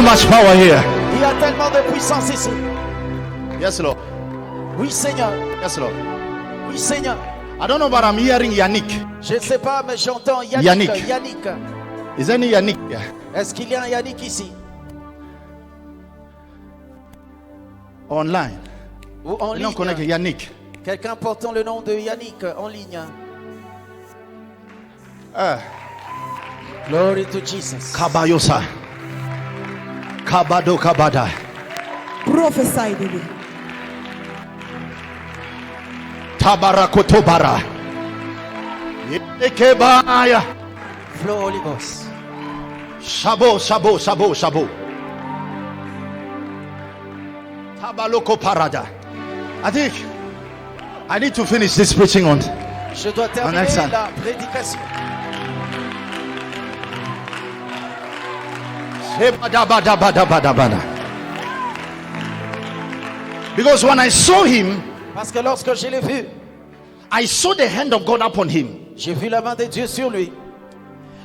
much power here. Il y a tellement de puissance ici. Yes, Lord. Oui, Seigneur. Yes, Lord. Oui, Seigneur. I don't know, but I'm hearing Yannick. Je ne sais pas, mais j'entends Yannick. Yannick. Is there any Yannick? Est-ce qu'il y a un Yannick ici? Online. Ou en Non, ligne? connaît Yannick. Quelqu'un portant le nom de Yannick en ligne. Glory to Jesus. Kabayosa. Kabado kabada. Prophesy, baby. Tabarakotobara. Ekebaya. Flow Holy Ghost. Shabo, shabo, shabo, shabo. Tabaloko parada. I think I need to finish this preaching on. Je dois terminer Alexandre. la prédication. Because when I saw him, Parce que lorsque je l'ai vu, I saw the hand of God upon him. j'ai vu la main de Dieu sur lui.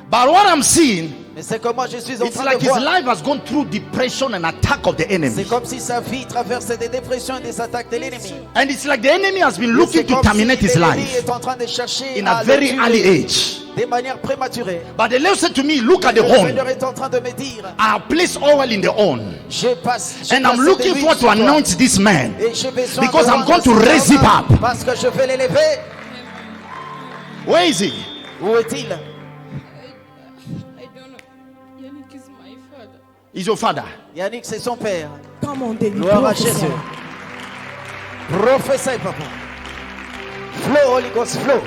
But what I'm seeing, Mais c'est comme moi je suis en it's train like de his voir. life has gone through depression and attack of the enemy. C'est comme si sa vie traversait des dépressions et des attaques de l'ennemi. And it's like the enemy has been looking C'est to comme terminate si his l'ennemi life est en train de chercher in à a le very tuer early age. de manière prématurée. But the Lord said to me, look at the Le horn. Seigneur est en train de me dire, I have placed oil in the horn. j'ai passé And I'm looking forward to anoint this man. et j'ai besoin Because de I'm going to rendre raise cet him homme up. parce que je vais l'élever. Where is he? Où est-il? I don't know. Yannick is my father. He's your father. Yannick, c'est son père. Come on, David. Gloire à Prophesy. Jésus. Prophèse, papa. Flow, Holy Ghost, flow.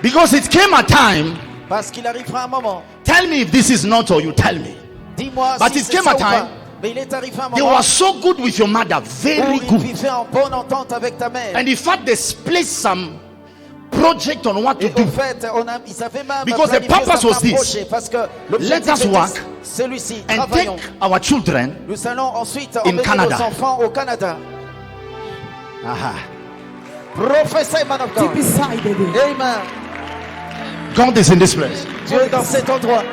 Because it came a time. Parce qu'il arrivera un moment. Tell me if this is not, or you tell me. Dis-moi But si it c'est came ça a ou time. pas. Mais il est arrivé un They moment were so good with your mother, où very il good. vivait en bonne entente avec ta mère. And in fact, they split some project on what to Et do. en fait, ils savaient même Because the planifier purpose was certains this. projets, parce que Let us était work celui-ci. And take Travaillons. our children. Nous allons ensuite in emmener Canada. nos enfants au Canada. Aha. Prophesy, man of God. Deep inside, baby. Amen. God is in this place. Dieu est dans cet endroit,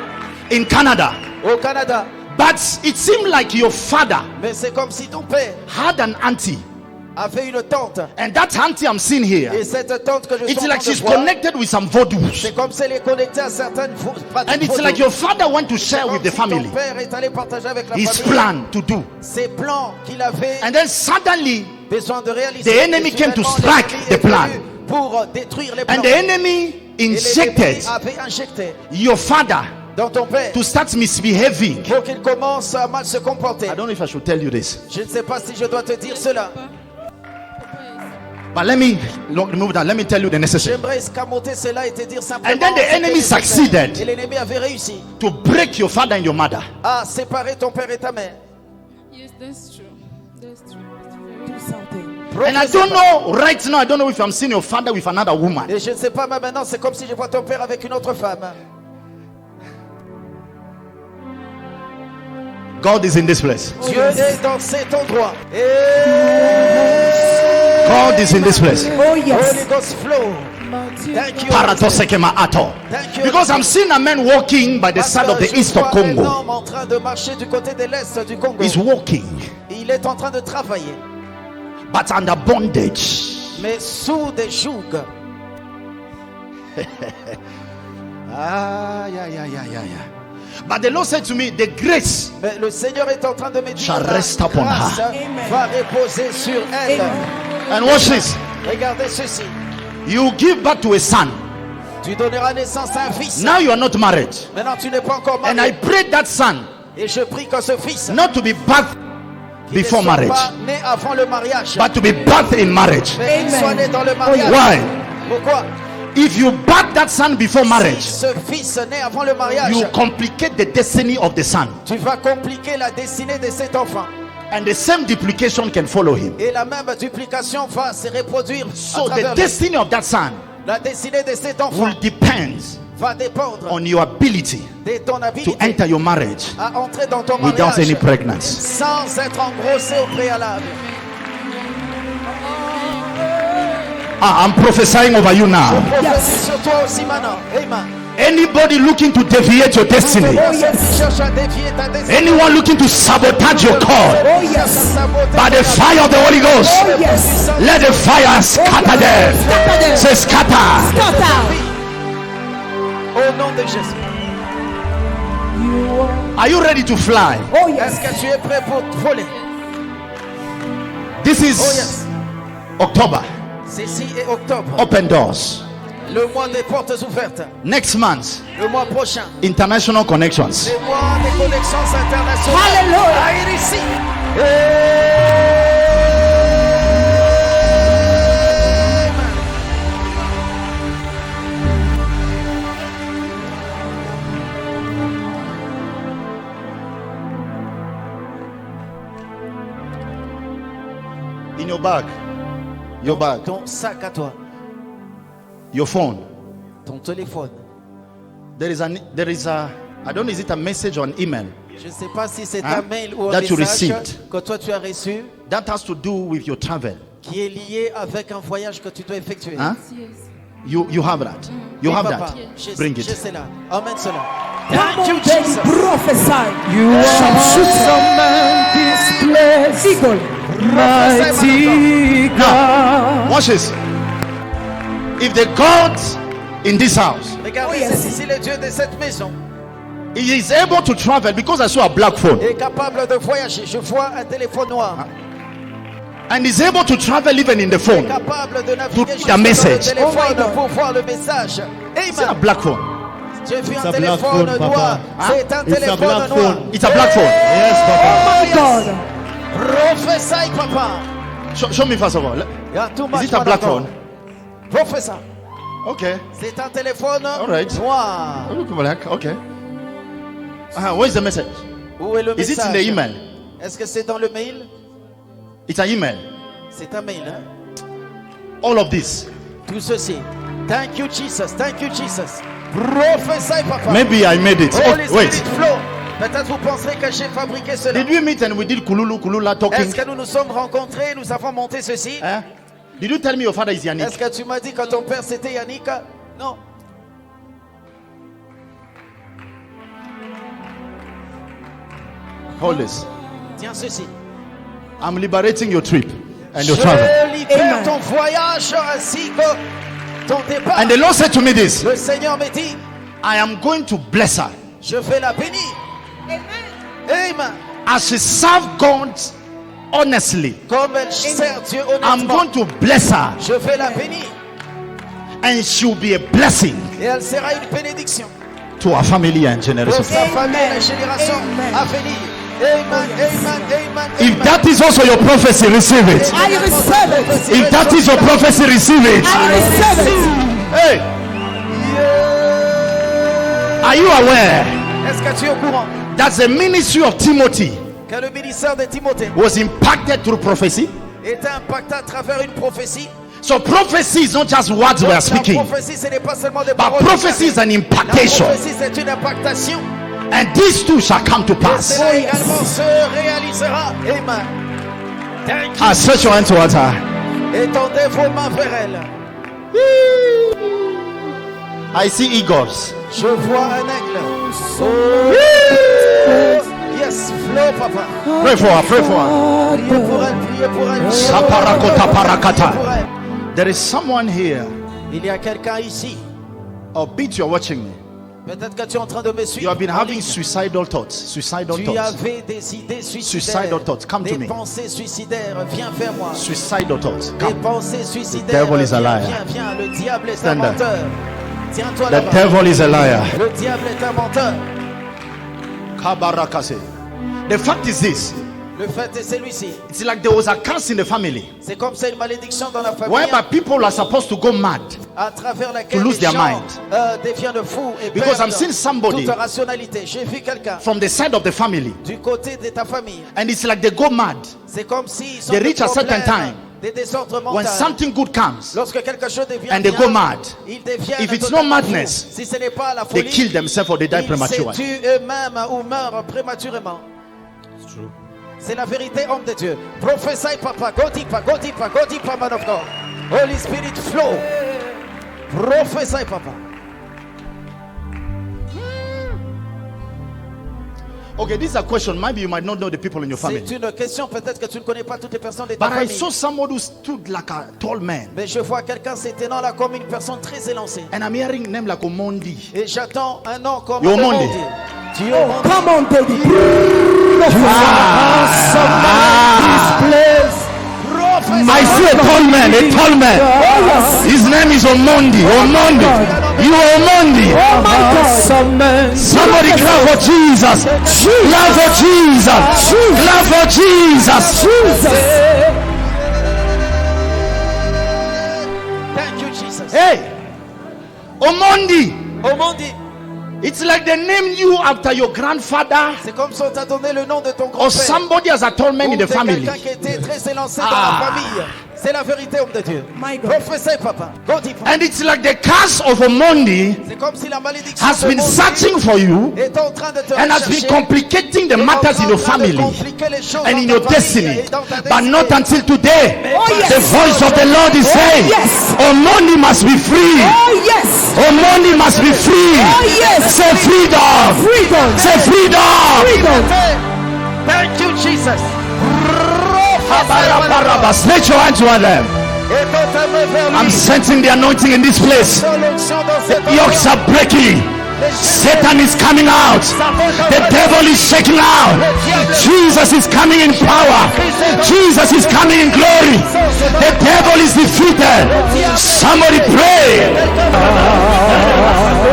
In Canada. au Canada. But it seemed like your father Mais c'est comme si ton père had an auntie. avait une tante. And that auntie I'm seeing here, Et cette tante que je suis it's en like train de she's voir, connected with some voodoos. c'est comme si elle est connectée à certaines pratiques. And it's vaudou. like your father went to share Comme with the si ton family père est allé partager avec la his famille plan to do. ses plans qu'il avait And then suddenly, besoin de réaliser. the enemy Et came to soudainement, strike l'ennemi the est plan. venu pour détruire les plans. and the enemy Et l'ennemi injected avait injecté your father dans ton père to start misbehaving. pour qu'il commence à mal se comporter. I don't know if I should tell you this, Je ne sais pas si je dois te dire cela. but let me remove that. Let me tell you the necessary. J'aimerais escamoter cela et te dire simplement. And then the ce enemy qui est nécessaire. succeeded. Et l'ennemi avait réussi To break your father and your mother. à séparer ton père et ta mère. Yes, that's true. That's true. It's very Do something. And I don't know right now, I don't know if I'm seeing your father with another woman. Et je ne sais pas, mais maintenant c'est comme si je vois ton père avec une autre femme. God is in this place. Dieu est dans cet endroit. Et God is in this place. Oh, Holy yes. Ghost flow. Thank you. Paratosekema ato. Thank you. Because I'm seeing a man walking by the Parce side que of the je east of vois un Congo. homme en train de marcher du côté de l'est du Congo. He's walking, Il est en train de travailler, but under bondage. mais sous des jougs. But the Lord said to me, the grace Mais le Seigneur est en train de me dire shall la rest upon grâce her. va reposer sur elle. And watch this. Regardez ceci. You give birth to a son. Tu donneras naissance à un fils. Now you are not married. Maintenant, tu n'es pas encore And I marié. pray that son Et je prie que ce fils not to be birthed before ne soit marriage, pas né avant le mariage, but to be birthed in marriage. mais qu'il Amen. soit né dans le mariage. Why? Pourquoi? If you birth that son before Si marriage, ce fils né avant le mariage, you complicate the destiny of the son. tu vas compliquer la destinée de cet enfant. And the same duplication can follow him. Et la même duplication va se reproduire à So travers the lui. destiny of that son La destinée de cet enfant will depend va dépendre on your ability de ton to habilité enter your marriage à entrer dans ton without mariage any pregnancy. sans être engrossé au préalable. I'm prophesying over you now. Prophétie sur toi aussi maintenant. Amen. Anybody looking to deviate your destiny, Cherche à dévier ta destinée. anyone looking to sabotage your call, Oh yes. by the fire of the Holy Ghost, Oh yes. let the fire scatter them. Scatter them. Say scatter. Scatter. Au nom de Jésus. You are. Are you ready to fly? Oh Est-ce yes. que tu es prêt pour voler? This Oh is yes. October. Ceci est octobre. Open doors. Le mois des portes ouvertes. Next month, Le mois prochain. international connections. Le mois des connexions internationales. Hallelujah. À ici. In your bag, your bag, Ton sac à toi. your phone. Ton téléphone. There is a, I don't know, is it a message or an email? Je ne sais pas si c'est Hein? un mail ou un That you message received. que toi tu as reçu That has to do with your travel. qui est lié avec un voyage que tu dois effectuer. Huh? Yes. You have that. You Oui, have papa, that. j'ai- Bring j'ai it. cela. Emmène cela. Come Thank you, on, baby. Jesus. Prophesy. You are this place, Eagle. mighty God. Watch this. If the God in this house, Regardez, Oh, yes. c'est ici le Dieu de cette maison he is able to travel because I saw a black phone, est capable de voyager. Je vois un téléphone noir. and he's able to travel even in the phone. Capable de naviguer To jusque the dans le message. téléphone Oh my God. pour voir le message. It's a Amen. black phone. J'ai vu un a black téléphone phone, noir. papa. C'est un It's a téléphone black noir. phone. It's a black phone. Yes, Papa. Oh God. Prophétie, papa. Show me first of all. Il y a too much Is it a black phone? phone? Prophétie. Okay. C'est un téléphone right. noir. Oh, look black. Okay. Where's the message? Où est le Is it message? in the email? Est-ce que c'est dans le mail? It's an email. C'est un mail, hein? All of this. Tout ceci. Thank you, Jesus. Thank you, Jesus. Prophétie, papa. Maybe I made it. Holy Oh, wait. Spirit flow. Peut-être vous penserez que j'ai fabriqué cela. Did we meet and we did kulula talking? Est-ce que nous nous sommes rencontrés, nous avons monté ceci? Eh? Did you tell me your father is Yannick? Est-ce que tu m'as dit que ton père c'était Yannick? Non. Hold this. Tiens ceci. I'm liberating your trip and your travel. Je libère Amen. ton voyage ainsi que ton départ. And the Lord said to me this, Le Seigneur me dit, I am going to bless her je vais la bénir. Amen. as she serve God honestly. Comme elle sert Dieu I'm honnêtement, going to bless her je vais la bénir. and she'll be a blessing Et elle sera une bénédiction to our family and pour generation. sa famille et la Amen. génération Amen. à venir. Amen, amen, amen, If amen. that is also your prophecy, receive it. I receive it. If that is your prophecy, receive it. I receive it. Hey, are you aware Est-ce que tu es au courant that the ministry of Timothy que le ministère de Timothée was impacted through prophecy? est impacté à travers une prophétie? So prophecy is not just words we are La speaking, prophétie, ce n'est pas seulement des but paroles. prophecy is an La impactation, prophétie, c'est une impactation. and these two shall come to Et pass. cela également se réalisera. Amen. Thank you. I stretch your hand towards her. Étendez vos mains vers elle. I see eagles. Je vois un aigle. Oh, yes, flow, papa. Pray for her, pray for her. Priez pour elle, priez pour elle. Saparakota parakata. Priez pour elle. There is someone here, Il y a quelqu'un ici. or beat you're watching me. Peut-être que tu es en train de me suivre. You have been en having ligne. suicidal thoughts. Suicidal Tu thoughts. avais des idées suicidaires. Suicidal thoughts. Come to Des me. pensées suicidaires. Viens vers moi. Suicidal thoughts. Des Come. pensées suicidaires. The devil is a Viens, liar. viens, viens. Le diable est un Stand there. menteur. Tiens-toi The là-bas. devil is a liar. Le diable est un menteur. Kabarakase. The fact is this. Le fait est celui-ci. It's like there was a curse in the family C'est comme c'est une malédiction dans la famille. whereby people are supposed to go mad. À travers laquelle to lose les their gens mind. deviennent fous et Because perdent I'm seeing somebody toute rationalité. J'ai vu quelqu'un from the side of the family, du côté de ta famille. and it's like they go mad C'est comme s'ils sont They des reach a certain problèmes, time des désordres when mentaux. something good comes. Lorsque quelque chose devient And they bien, go mad. ils deviennent If it's totalement not madness, fous. Si ce n'est pas la They folie, kill themselves or they die ils se prematurely. tuent eux-mêmes ou meurent prématurément. C'est la vérité, homme de Dieu. Prophesy, papa. Go deeper, go deeper, go deeper, man of God. Holy Spirit, flow. Prophesy, papa. Okay, this is a question. Maybe you might not know the people in your family. C'est une question, peut-être que tu ne connais pas toutes les personnes de ta But I famille. saw someone who stood like a tall man. Mais je vois quelqu'un s'éteignant là comme une personne très élancée. And I'm hearing name like Omondi. Et j'attends un nom comme Yo, Omondi. Omondi. Tu es Omondi. Come on, Daddy. I see a tall man, a tall man. His name is Omondi. Omondi. You are Omondi. Awesome man. Somebody clap for Jesus. Clap for Jesus. Clap for Jesus. Thank you, Jesus. Hey, Omondi. Omondi. It's like they named you after your grandfather C'est comme si on t'a donné le nom de ton or grand-père. somebody as a tall man Ou in the de family. quelqu'un qui était très élancé dans la famille. C'est la vérité, homme de Dieu. My God. Prophétie, papa. Go deeper. And it's like the curse of Omondi C'est comme si la malédiction has de been Omondi searching for you est en train de te and has been rechercher. complicating the Est en matters in train your de family compliquer les choses and dans in ta your famille destiny. et dans ta But not destinée. until today. Oh, yes. The voice of the Lord is saying, yes. Omondi must be free. Oh, yes. Omondi must be free. Oh, yes. Say freedom. Freedom. Say freedom. Freedom. Thank you, Jesus. Stretch your hand toward them. Et ton ta main vers lui. I'm sensing the anointing in this place. Dans l'onction dans cet Yokes are breaking. Satan is coming out. The devil is shaking out. Jesus is coming in power. Jesus is coming in glory. The devil is defeated. Somebody pray.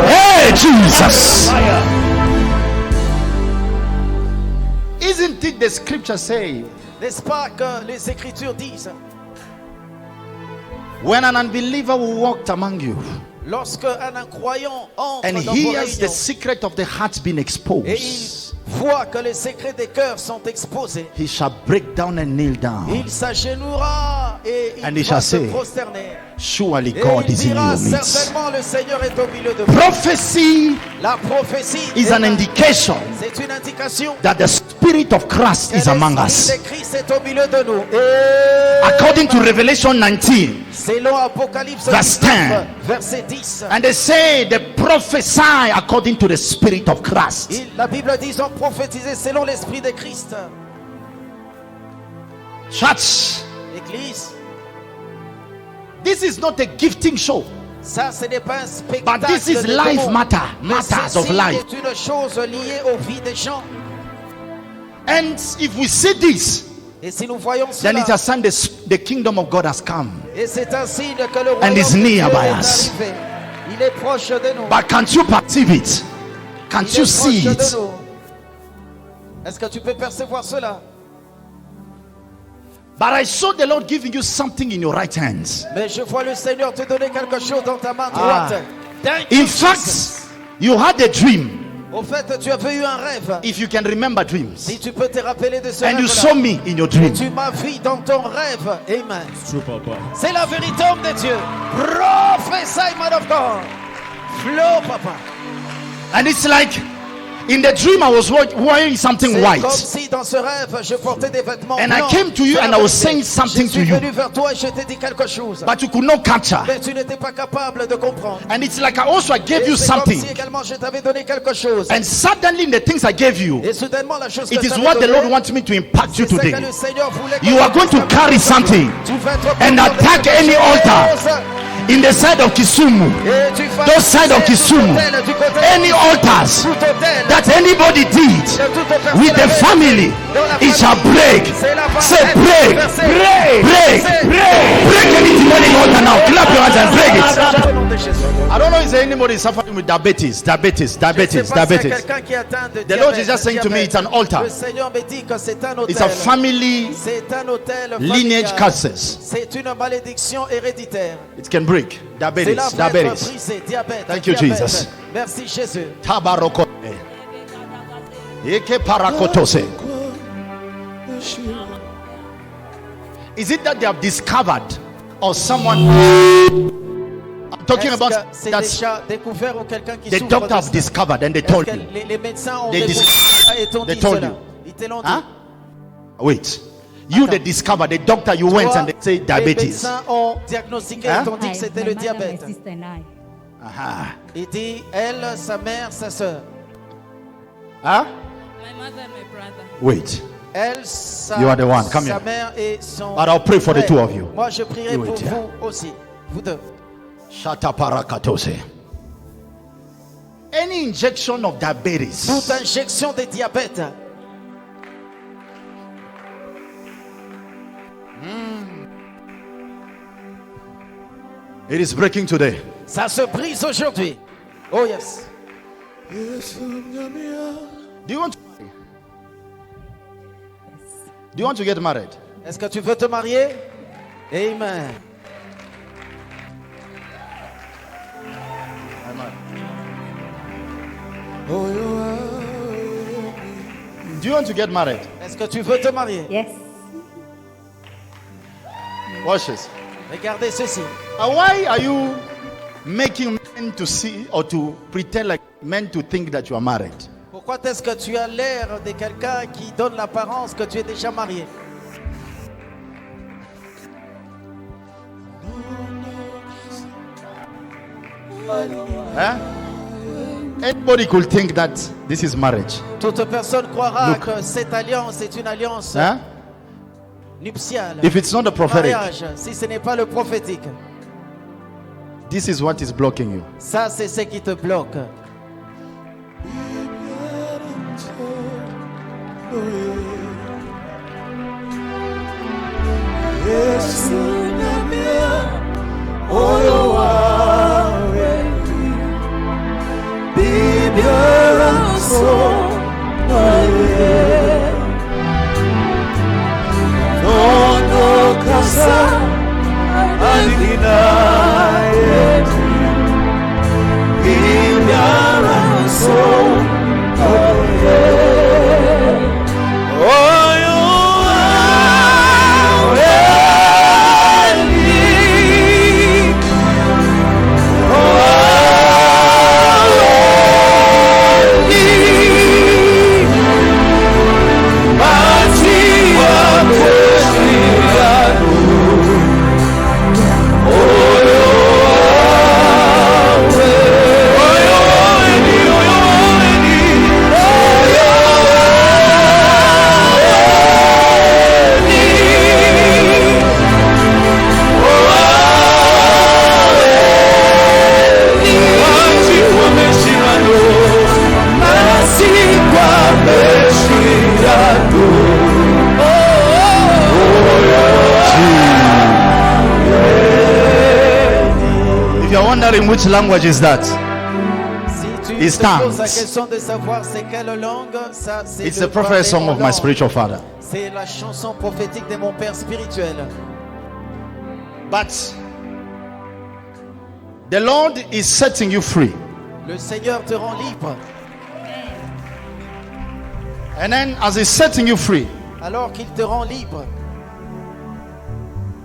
Hey, Jesus. Isn't it the scripture say, N'est-ce pas que les Écritures disent, when an unbeliever walked among you lorsque un incroyant entre and dans vos hears the réunions secret of the heart being et exposed, il voit que les secrets des cœurs sont exposés, he shall break down and kneel down. il s'agenouillera et And il he shall va se say, prosterner. Surely Et God il is in dira, your midst. certainement le Seigneur est au milieu de vous. Prophecy La prophétie is est an indication c'est une indication that the Spirit of Christ que is among us. l'Esprit de Christ est au milieu de nous. Et According to Revelation 19, selon Apocalypse Verse 19, 10. verset 10, and they say they prophesy according to the Spirit of Christ. la Bible dit ils ont prophétisé selon l'Esprit de Christ. Church, Église, this is not a gifting show, ça ce n'est pas un spectacle. but this is de life dons. Mais matters of ceci life. est une chose liée aux vies des gens. And if we see this, Et si nous voyons then cela, it's a sign the kingdom of God has come. et c'est un signe que le And royaume it's de Dieu near by est us. arrivé. Il est proche de nous. But can't you perceive it? Can't Il you est see proche de it? nous. Est-ce que tu peux percevoir cela? But I saw the Lord giving you something in your right hands. Mais je vois le Seigneur te donner quelque chose dans ta main droite. Thank you, In fact, Jesus. you had a dream. Au fait, tu avais eu un rêve. If you can remember dreams, Si tu peux te rappeler de ce and you rêve-là. saw me in your dream, Tu m'as vu dans ton rêve. Amen. C'est la vérité, homme de Dieu. Prophesy, man of God. Flow, papa. and it's like in the dream I was wearing something C'est white, comme si dans ce rêve, je portais des vêtements and I blancs. came to you C'est and la I was vérité. saying something Je suis to you, venu vers toi et je t'ai dit quelque chose. but you could not capture. Mais tu n'étais pas capable de comprendre. And it's like I also gave Et you c'est comme something, si également je t'avais donné quelque chose. and suddenly in the things I gave you, Et soudainement, la chose que it je is t'avais what the donnée, Lord wants me to impact you c'est today. que le Seigneur voulait que You are going to carry something tu vas être and porteur de attack quelque any chose. altar in the side of Kisumu, Et tu vas those side of tout Kisumu, hôtel, du côté any altars tout hôtel, that anybody did de toute personne with the avec- family, dans la it shall famille. break. C'est la Say parole break, versée. break, Versée. break any demonic altar now. Clap your hands and break it. Au nom de Jésus. I don't know if there's anybody suffering with diabetes, Je sais pas s'il y a quelqu'un qui est atteint de The Lord is diabète, just saying to me, it's an altar. Le Seigneur me dit que c'est un It's a hôtel. family C'est un hôtel lineage familial. curses. C'est une malédiction héréditaire. It can break. Cela Diabetes, va être diabetes. brisé. Diabète. Thank you, diabète. Jesus. Merci Jésus. Tabaroko. Eke parakotose. Is it that they have discovered or someone? I'm talking Est-ce about que c'est that déjà découvert ou quelqu'un qui the souffre doctor de have ça? discovered and they Est-ce told que you. les médecins ont They découvert et t'ont they dit told cela? you. Ils te l'ont dit. Huh? Wait. You they discovered, the doctor you went Toi, and they say les diabetes. médecins ont diagnostiqué Hein? et t'ont dit que c'était le diabète. Aha. Il dit elle, sa mère, sa soeur. Huh? My mother and my brother. Wait. Elle, You are the one. Come sa here. mère et son But I'll pray for the frère. two of you. Moi, je prierai You pour wait, yeah. vous aussi. Vous deux. Shata parakatose. Any injection of diabetes. Toute injection de diabète. It is breaking today. Ça se brise aujourd'hui. Oh yes. Do you want to, do you want to get married? Est-ce que tu veux te marier? Amen. Do you want to get married? Est-ce que tu veux te marier? Yes. Watch this. Regardez ceci. Why are you making men to see or to pretend like men to think that you are married? Pourquoi est-ce que tu as l'air de quelqu'un qui donne l'apparence que tu es déjà marié? Huh? Anybody could think that this is marriage. Toute personne croira Look. que cette alliance est une alliance Huh? nuptiale. If it's not the prophetic, Mariage, si ce n'est pas le prophétique. this is what is blocking you. Ça, c'est ce qui te bloque. If you're wondering which language is that, Si tu It's te poses la tongues. question de savoir c'est quelle langue, ça c'est it's le the prophet song parler en of my langue. spiritual father. C'est la chanson prophétique de mon père spirituel. But the Lord is setting you free. Le Seigneur te rend libre. And then as he's setting you free, Alors qu'il te rend libre,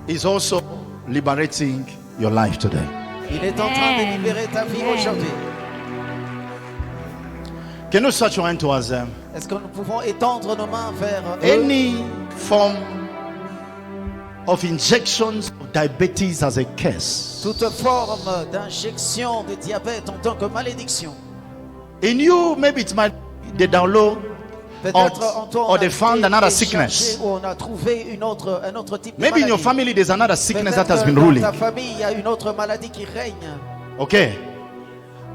he's also liberating your life today. il est en train de libérer ta vie aujourd'hui. Can you stretch your hand towards them? Est-ce que nous pouvons étendre nos mains vers eux? Any form of injections of diabetes as a curse Toute forme d'injection de diabète en tant que malédiction. in you, maybe it might be the download Peut-être en toi, or on a they found été another chercher sickness. ou on a trouvé un autre type de Maybe in your maladie. family there's another sickness that Peut-être has been dans ruling. ta famille, il y a une autre maladie qui règne. Okay,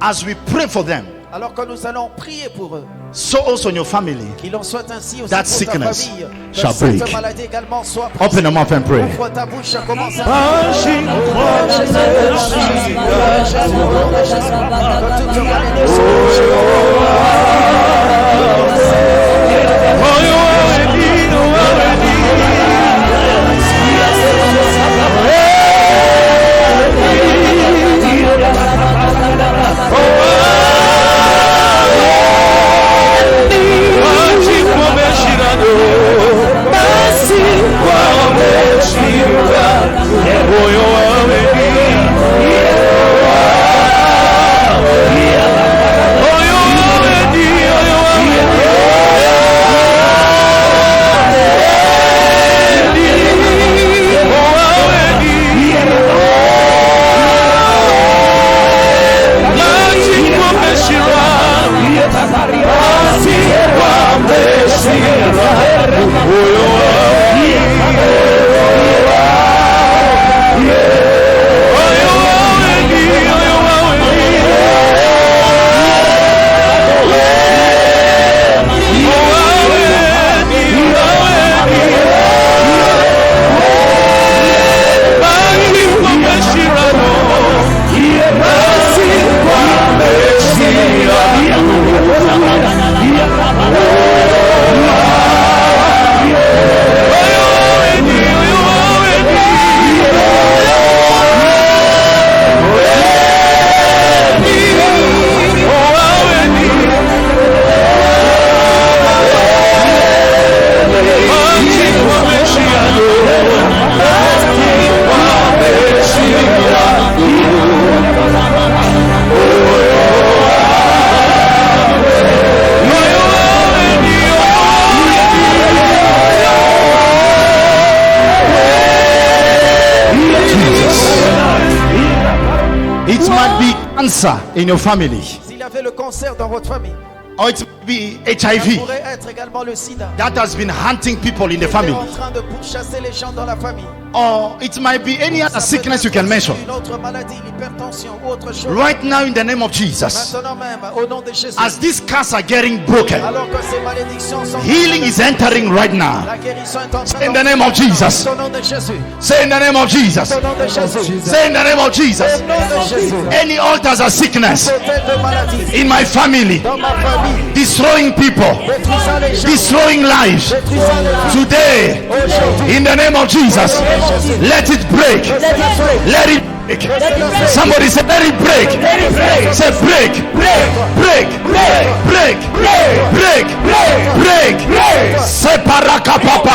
as we pray for them, Alors que nous allons prier pour eux, so also in your family, qu'il en soit ainsi aussi That pour sickness ta famille. Que shall cette break. maladie également soit open your mouth and pray. Ouvre ta bouche, commence à prier. Que toute cancer in your family, S'il y avait le cancer dans votre famille, or it might be ça HIV pourrait être également le sida. that has been hunting people in the Qui est family, en train de pourchasser les gens dans la famille. or it might be any other Ça peut sickness you être can aussi mention. une autre maladie, l'hypertension ou autre chose. Right now, in the name of Jesus, Maintenant même, au nom de Jésus, as these cars are getting broken, alors que ces malédictions sont healing is entering right now. la guérison est en train In the name of Jesus. Au nom de Jésus. Say in the name of Jesus. Au nom de Jésus. Say in the name of Jesus. Au nom de Jésus. Any altars of sickness Hôtel de maladie in my family, dans ma famille, destroying people, détruisant les gens, destroying lives, détruisant les gens. today, Aujourd'hui, in the name of Jesus, let it break. Let it break. Somebody say, let it break. Say, break, break, break, break, break, break, break. Say, paraka, papa,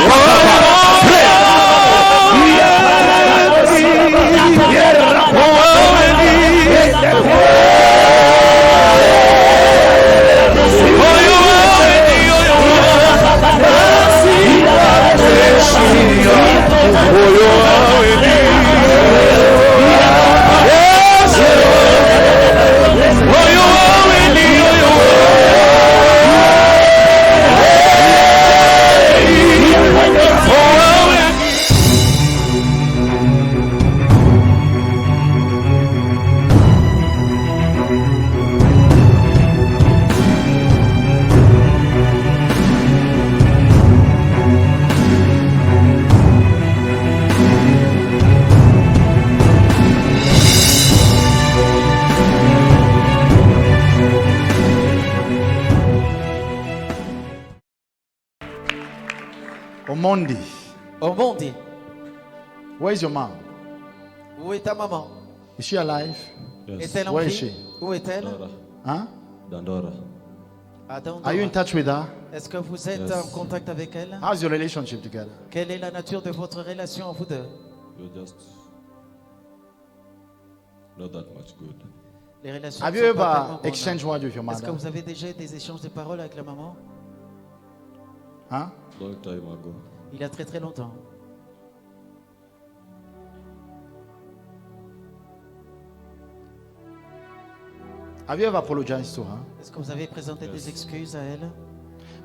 Omondi, au monde, where is your mom? où est ta maman? Is she alive? Est-elle en Where is vie? she? Où est-elle? Huh? Dandora. À Dandora. Are you in touch with her? Est-ce que vous êtes Yes. en contact avec elle? How's your relationship together? Quelle est la nature de votre relation, vous deux? You're just not that much good. Les relations Have ne you sont pas ever tellement bonnes. exchanged words with your Est-ce que mother? vous avez déjà eu des échanges de paroles avec la maman? Huh? Long time ago. Il y a très très longtemps. Have you ever apologized to her? Est-ce que vous avez présenté des excuses à elle?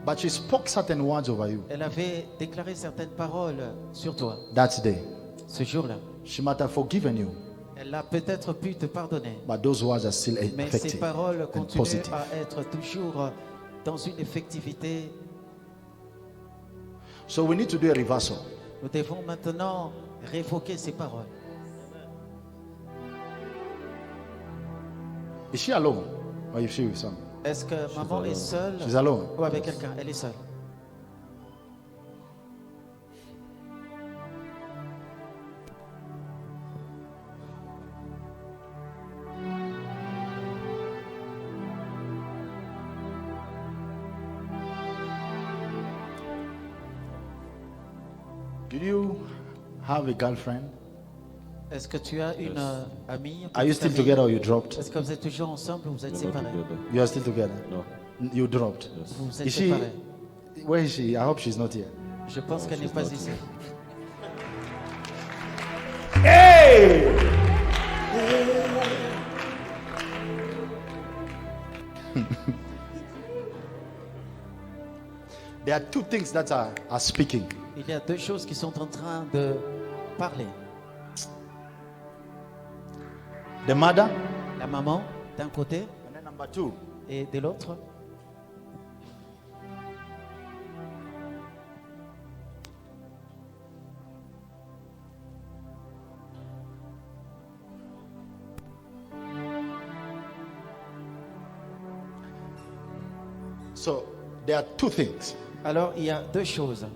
But she spoke certain words over you Elle avait déclaré certaines paroles sur toi that day. ce jour-là. She might have forgiven you, Elle a peut-être pu te pardonner, but those words are still mais ces effective paroles and continuent positive. à être toujours dans une effectivité. So we need to do a reversal. Nous devons maintenant révoquer ces paroles. Is she alone? Or is she with someone? Est-ce que maman est seule She's alone. ou avec quelqu'un? Elle est seule. Do you have a girlfriend? Est-ce que tu as une amie? Are you petite still amie? together or you dropped? Est-ce que vous êtes toujours ensemble ou vous êtes We're not séparés? together. You are still together. No. You dropped. Vous êtes Is she? séparés. Where is she? I hope she's not here. Je pense qu'elle n'est she's pas not ici. There are two things that are speaking. Il y a deux choses qui sont en train de parler. The mother La maman d'un côté and then number two. et de l'autre. So there are two things. Alors il y a deux choses.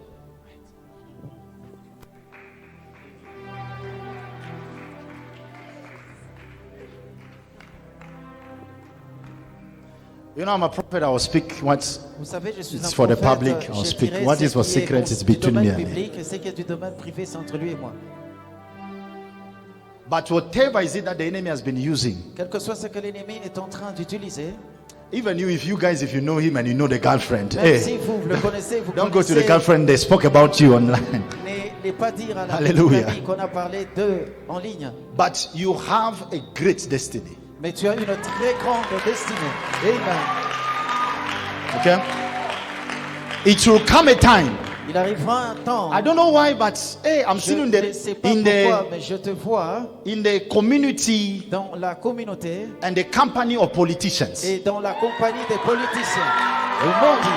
You know, I'm a prophet. I will speak what's Vous savez, je suis It's un for the prophète. public. I'll Je speak. dirai What ce is for qui est secret is du between me domaine and him. public et ce qui est du domaine privé, c'est entre lui et moi. But whatever is it that the enemy has been using, Quel que soit ce que l'ennemi est en train d'utiliser, even you, if you guys, if you know him and you know the girlfriend, même si hey, vous le connaissez, vous don't go to the connaissez, girlfriend. They spoke about you online. n'allez pas dire à la Alléluia. petite amie qu'on a parlé d'eux en ligne. But you have a great destiny. Mais tu as une très grande destinée. Amen. Okay? It will come a time. Il arrivera un temps. I don't know why, but hey, I'm Je still ne sais pas pourquoi, mais je te vois in the community dans la communauté and the company of politicians. et dans la compagnie des politiciens. Le monde dit.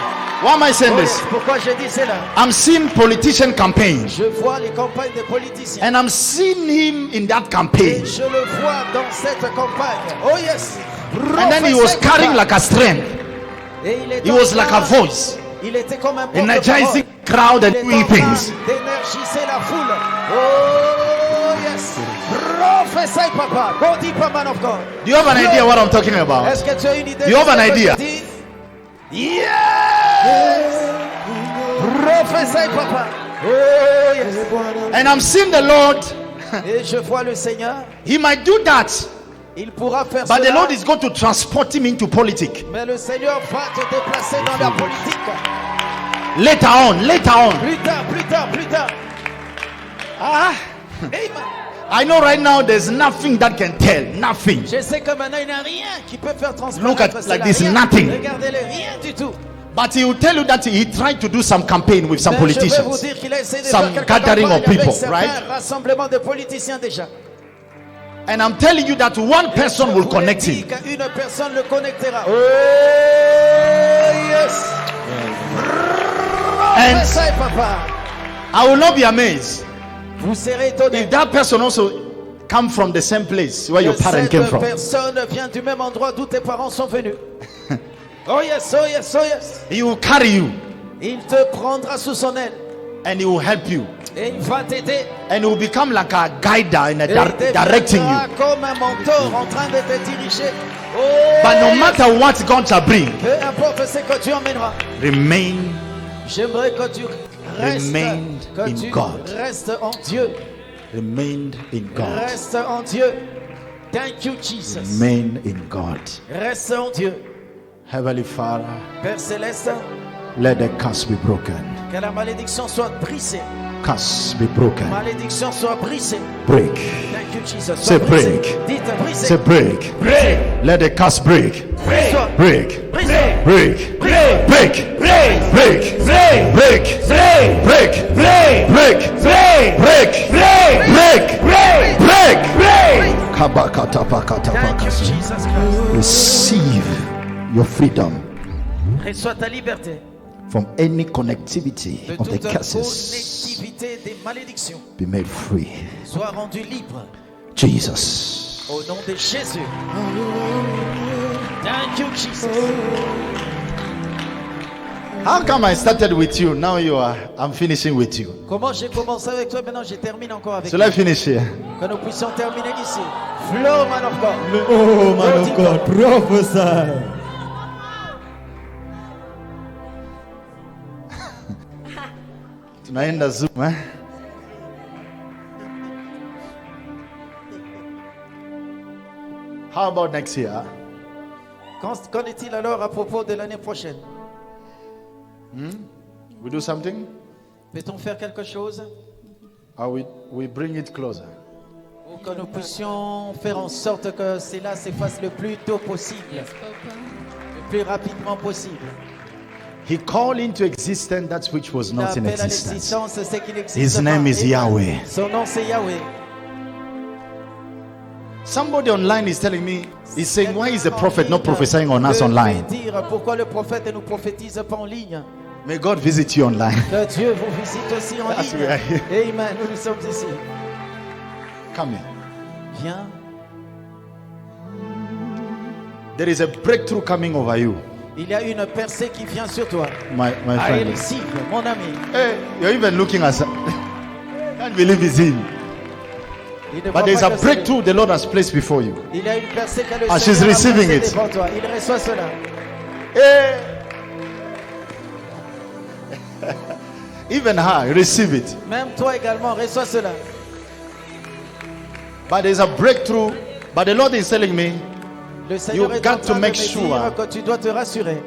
Why am I saying Oh, this? pourquoi je dis cela? I'm seeing politician campaigns, Je vois les campagnes des politiciens. and I'm seeing him in that Et campaign. je le vois dans cette campagne. Oh yes. And then he was carrying like a strength. Et il était He was en like a train- voice, Il était comme un energizing porte-parole. crowd and Il est doing en train things. d'énergiser la foule. Oh yes. Prophesy, papa. Go deeper, man of God. Do you have an idea what I'm talking about? Est-ce que tu as une idée? You have an de ce que idea? je dis? Yes. Prophesy, papa. Oh yes. And I'm seeing the Lord. Et je vois le Seigneur. He might do that, Il pourra faire but the cela. Lord is going to transport him into politics. Mais le Seigneur va te déplacer dans la politique. Later on, later on. Plus tard, plus tard, plus tard. Ah, Amen. I know right now there's nothing that can tell. Nothing. Je sais que maintenant il n'y a rien qui peut faire transparaître Look at cela, like this, rien. nothing. Regardez-le, rien du tout. But he will tell you that he tried to do some campaign with some Mais je vais vous politicians. dire qu'il a essayé de Some faire quelques gathering of campagnes avec people, certains right? rassemblements de politiciens déjà. And I'm telling you that one person will Je vous connect ai dit him. qu'une personne le connectera. Oh yes. And Prophesy, papa. I will not be amazed Vous serez étonnés. if that person also come from the same place where your Que parent cette came from. personne vient du même endroit d'où tes parents sont venus. Oh yes, oh yes, oh yes. He will carry you Il te prendra sous son aile and he will help you. et il va t'aider. And he will become like a guide and Et il directing deviendra you. comme un mentor en train de te diriger. Oh, But no yes. matter what God shall bring, Peu importe ce que tu emmèneras, remain j'aimerais que tu restes, Remain que in tu God. restes en Dieu. Remain in God. Reste en Dieu. Thank you, Jesus. Remain in God. Reste en Dieu. Heavenly Father, Père Céleste, let the curse be broken. que la malédiction soit brisée. Curse be broken. Malédiction soit brisée. Break. Thank you, Jesus. Say Soit brisée. break. Dites brisée. Say break. Brisée. Let the curse break. Soit Break. brisée. Break. Break. Break. Break. Break. Break. Break. Break. Thank you, Jesus Christ. Receive your freedom Reçois ta liberté from any connectivity de of the toute curses. connectivité des malédictions. Be made free. Sois rendu libre Jesus. au nom de Jésus. Thank you, Jesus. How come I started with you? Now I'm finishing with you. Comment j'ai commencé avec toi, maintenant je termine encore avec Shall toi. I finish here? Que nous puissions terminer ici. Flow, man of God. Oh, man of God, prophesy. Tunaenda Zoom, eh? How about next year? Qu'en est-il alors à propos de l'année prochaine? We do something? Peut-on faire quelque chose Or we bring it closer? pour que nous puissions faire en sorte que cela s'efface le plus tôt possible, Papa. le plus rapidement possible? He called into existence that which was Il not in appelle à existence. l'existence ce qui n'existe His pas. name is Amen. Yahweh. Son nom c'est Yahweh. Somebody online is telling me, he's saying, why is the prophet not prophesying on us online? Dire pourquoi le prophète ne nous prophétise pas en ligne? May God visit you online. Que Dieu vous visite aussi en That's ligne. right. Amen. Nous sommes ici. Come here. Viens. There is a breakthrough coming over you, Il y a une percée qui vient sur toi. my I friend. receive, mon ami. Hey, you're even looking at can't believe it's him. Il ne voit But there's pas a que c'est breakthrough the Lord has placed before you. lui. Il y a une percée que le Ah, she's Seigneur a receiving placée it. devant toi. Il reçoit cela. Hey. Even her, receive it. Même toi également, reçois cela. But there's a breakthrough. But the Lord is telling me, Le Seigneur You est en got to train de me make dire sure. que tu dois te rassurer.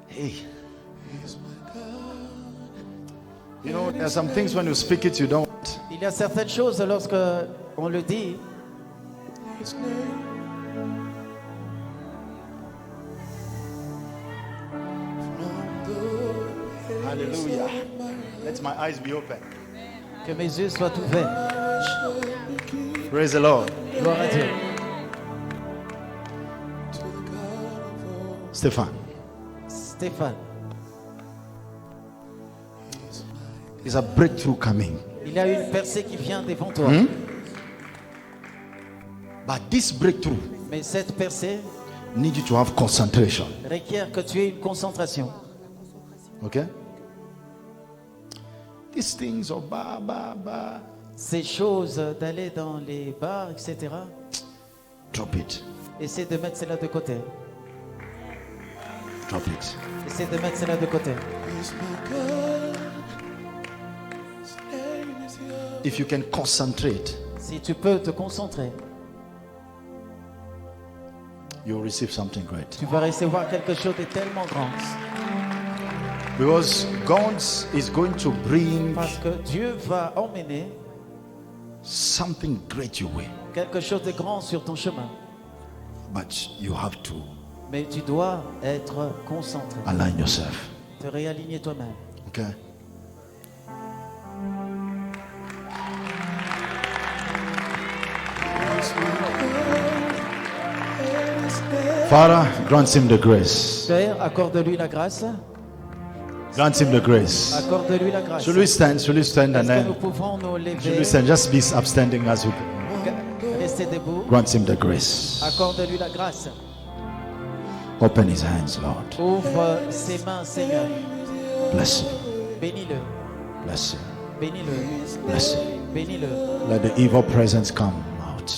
hey, You know, there are some things when you speak it, you don't. Il y a certaines choses lorsque on le dit. Hallelujah. Let my eyes be open. Que mes yeux soient ouverts. Praise the Lord. Gloire à Dieu. Stefan, Stéphane, is a breakthrough coming. il y a une percée qui vient devant toi. But this breakthrough Mais cette percée needs you to have concentration. requiert que tu aies une concentration. Okay? These things of ba. Ces choses d'aller dans les bars, etc. Drop it. Essaie de mettre cela de côté. Drop it. Essaie de mettre cela de côté. If you can concentrate, Si tu peux te concentrer, you'll receive something great. tu vas recevoir quelque chose de tellement grand. Because God is going to bring Parce que Dieu va emmener something great your way. quelque chose de grand sur ton chemin. But you have to Mais tu dois être concentré. align yourself. Te réaligner toi-même. Okay? Father, grant him the grace. Père, accorde-lui la grâce. Grant him the grace. Accorde-lui la grâce. Should we stand? Should we stand and Est-ce que nous then pouvons nous should lever, we stand? Just be upstanding as we rester debout? grant him the grace. Accorde-lui la grâce. Open his hands, Lord. Ouvre ses mains, Seigneur. Bless him. Bénis-le. Bless him. Bénis-le. Bless him. Bénis-le. Let the evil presence come out.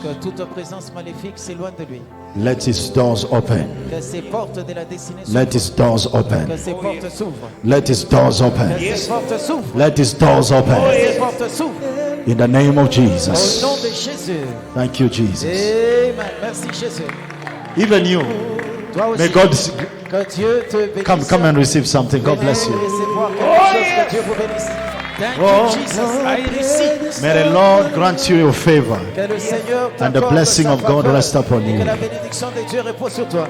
Que toute présence maléfique s'éloigne de lui. Let his doors open. Que ses portes de la destinée Let s'ouvrent. his doors Que open. ses portes s'ouvrent. Let his doors Que open. ses portes s'ouvrent. Let his doors Que open. ses portes s'ouvrent. In the name of Au Jesus. nom de Jésus. Thank you, Jesus. Amen. Merci Jésus. Even you. Toi aussi. May God Que Dieu te bénisse. come and receive something. God bless Venez you. recevoir quelque chose. Que Dieu vous bénisse. Thank you, Jesus. I receive. May the Lord grant you your favor. Que le Seigneur And the t'accorde blessing sa of God faveur. rest upon Et you. que la bénédiction de Dieu repose sur toi.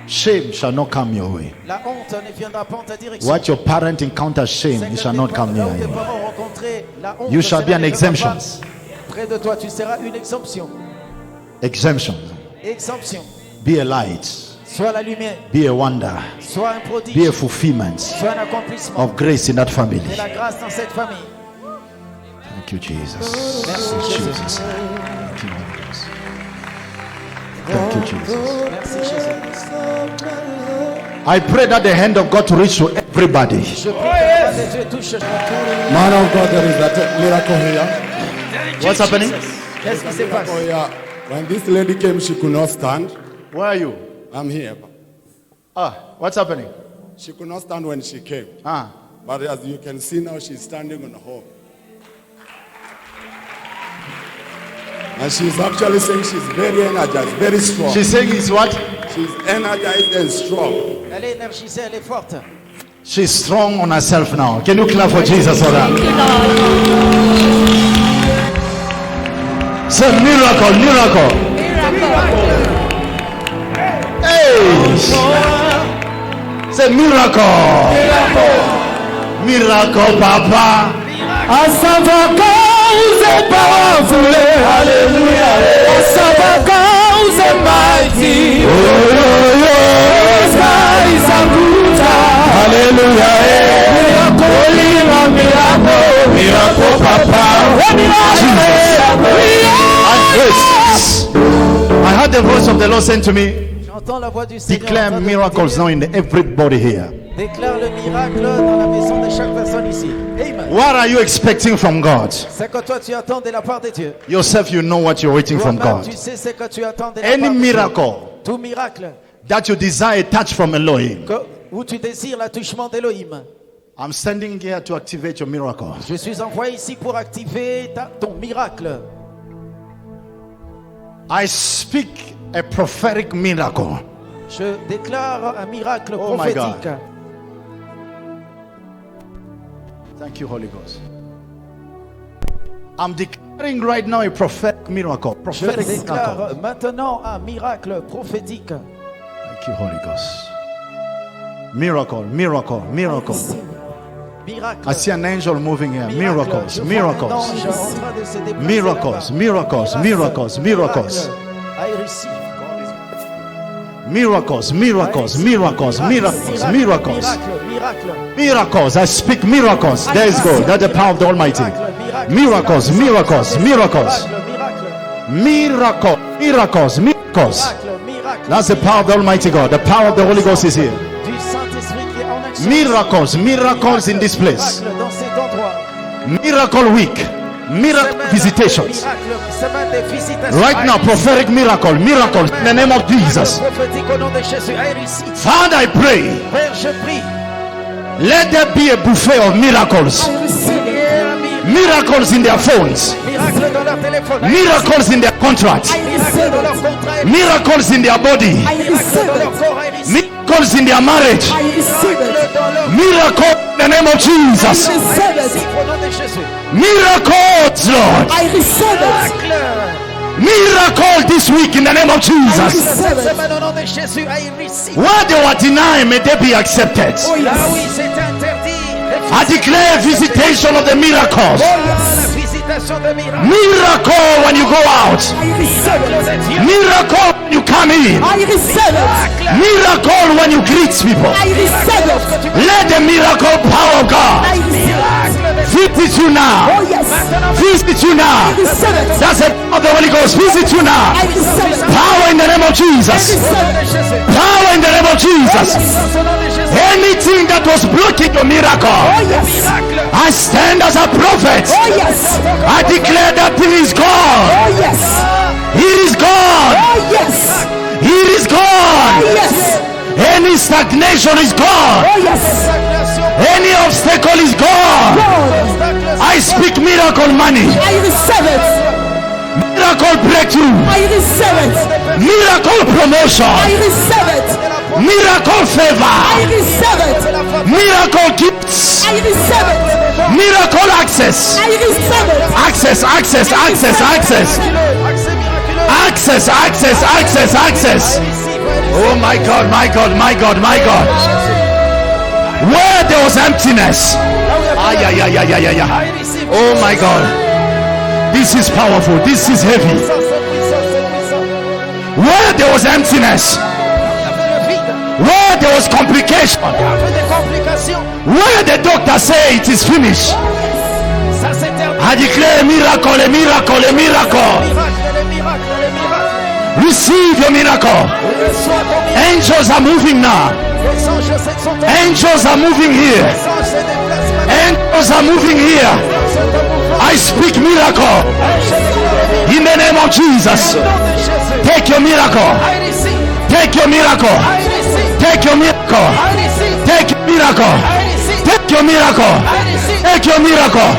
Shame shall not come your way. La honte ne viendra pas en ta direction. What your parent encounters shame, C'est it que shall tes not parents- come là near où tes you. parents ont rencontré la honte, You shall cela be an ne viendra exemption. pas. Près de toi, tu seras une exemption. Exemption. Exemption. Be a light. Sois la lumière. Be a wonder. Sois un prodige. Be a fulfillment Sois un accomplissement of grace in that family. de la grâce dans cette famille. Thank you, Jesus. Merci Jésus. Jesus. Thank you, Holy Ghost. Thank you, Jesus. Merci Jésus. I pray that the hand of God to reach to everybody. Je prie que la main de Dieu touche chacun. Man of God, there is that miracle here. What's happening? Qu'est-ce qui se passe? Oh yeah. When this lady came, she could not stand. Where are you? I'm here. What's happening? She could not stand when she came. Ah, But as you can see now, she's standing on the home. And she's actually saying she's very energized, very strong. she's saying it's what? She's energized and strong. Elle est énergisée, elle est forte. She's strong on herself now. Can you clap for Jesus for that? Say miracle, miracle. Hey! Say miracle. Miracle, Papa. Miracle, Papa. I heard the voice of the Lord saying to me, J'entends la voix du Seigneur. en declare train de me miracles dire, now in everybody here. Déclare le miracle dans la maison de chaque personne ici. Amen. What are you expecting from God? C'est que toi tu attends de la part de Dieu. Yourself, you know what you're waiting from Toi-même, God. tu sais ce que tu attends de la Any part de Dieu. miracle Tout miracle that you desire a touch from Elohim. où tu désires l'attouchement d'Élohim. I'm standing here to activate your miracle. Je suis envoyé ici pour activer ton miracle. I speak a prophetic miracle. Je déclare un miracle Oh my God. prophétique. Thank you, Holy Ghost. I'm declaring right now a prophetic miracle. Je Prophetic déclare miracle. maintenant un miracle prophétique. Thank you, Holy Ghost. Miracle, miracle, miracle. Miracle. I see an angel moving here. Miracles, Je vois un miracles. ange en train de se déplacer Miracles, là-bas. miracles, miracles, miracles. I receive. Miracles, miracles, miracles, miracles, miracles. Miracle. Miracles. I speak miracles. There is God. That's the power of the Almighty. Miracles, miracles, miracles. Miracle, miracles, miracles. Miracle. That's the power of the Almighty God. The power of the Holy Ghost is here. Du Saint-Esprit qui est en action. Miracles, miracles in this place. Miracle dans cet endroit. Miracle week. Miracle visitations. Miracle, semaine de visitations. Right now, prophetic miracle, miracles in the name of Jesus. Prophétique au nom de Jésus. I receive. Father, I pray, Père, je prie. let there be a buffet of miracles. Miracles in their phones, Miracle dans leur téléphone. miracles in their contracts, Miracle dans leur contrat. miracles in their body, Miracle dans leur corps. I receive. miracles in their marriage, Miracle dans leur miracle in the name of Jesus. au nom de Jésus. Miracles, Lord. Miracle. Miracle this week in the name of Jesus. Cette semaine au nom de Jésus. I receive. Where they were denied, may they be accepted. Là oui, c'est interdit. I declare visitation of the miracles. La visitation de miracles. Miracle when you go out. Miracle when you come in. Miracle when you greet people. Let the miracle power of God visit you now. Visit you now. That's the power of the Holy Ghost. Visit you now. Power in the name of Jesus. Power in the name of Jesus. Anything that was blocking your miracle, I stand as a prophet. I declare that thing is gone. It is gone. It is gone. Any stagnation is gone. Any obstacle is gone. I speak miracle money. Miracle breakthrough. Miracle promotion. Miracle favor. Miracle gifts. Miracle access. Access, access, access, access. Access, access, access, access. Oh my God, my God, my God, my God. Where there was emptiness. Oh my God. This is powerful. This is heavy. Where there was emptiness. Where there was complication. Where the doctor say it is finished. I declare a miracle, a miracle, a miracle. Receive your miracle. Angels are moving now. Angels are moving here. Angels are moving here. I speak miracle in the name of Jesus. Take your miracle. Take your miracle. Take your miracle. Take your miracle. Take your miracle. Take your miracle.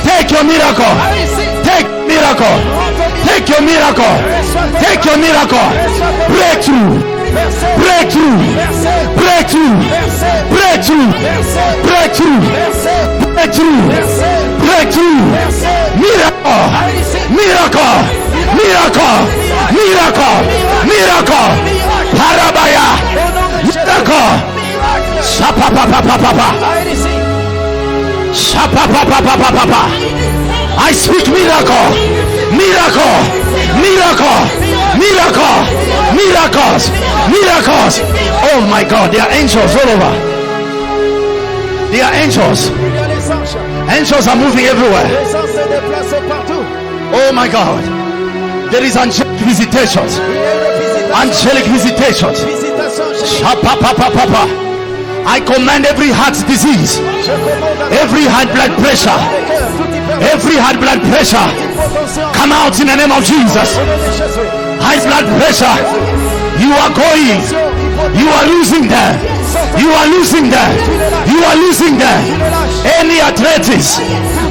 Take your miracle. Take miracle. Take your miracle. Take your miracle. Breakthrough. Breakthrough. Breakthrough. Breakthrough. Breakthrough. Breakthrough. Breakthrough. Miracle. Miracle. Miracle. Miracle. Miracle. Parabaya. Miracle. Shapapapapapapa. Shapapapapapapa. I speak miracle. Miracle. Miracle. Miracle. Miracles. Miracles. Oh my God. There are angels all over. There are angels. Angels are moving everywhere. Oh my God. There is angelic visitations. Angelic visitations. Shapapapapapa. I command every heart disease, every high blood pressure, every high blood pressure, come out in the name of Jesus. High blood pressure, you are going, you are losing them, you are losing them, you are losing them. Any arthritis,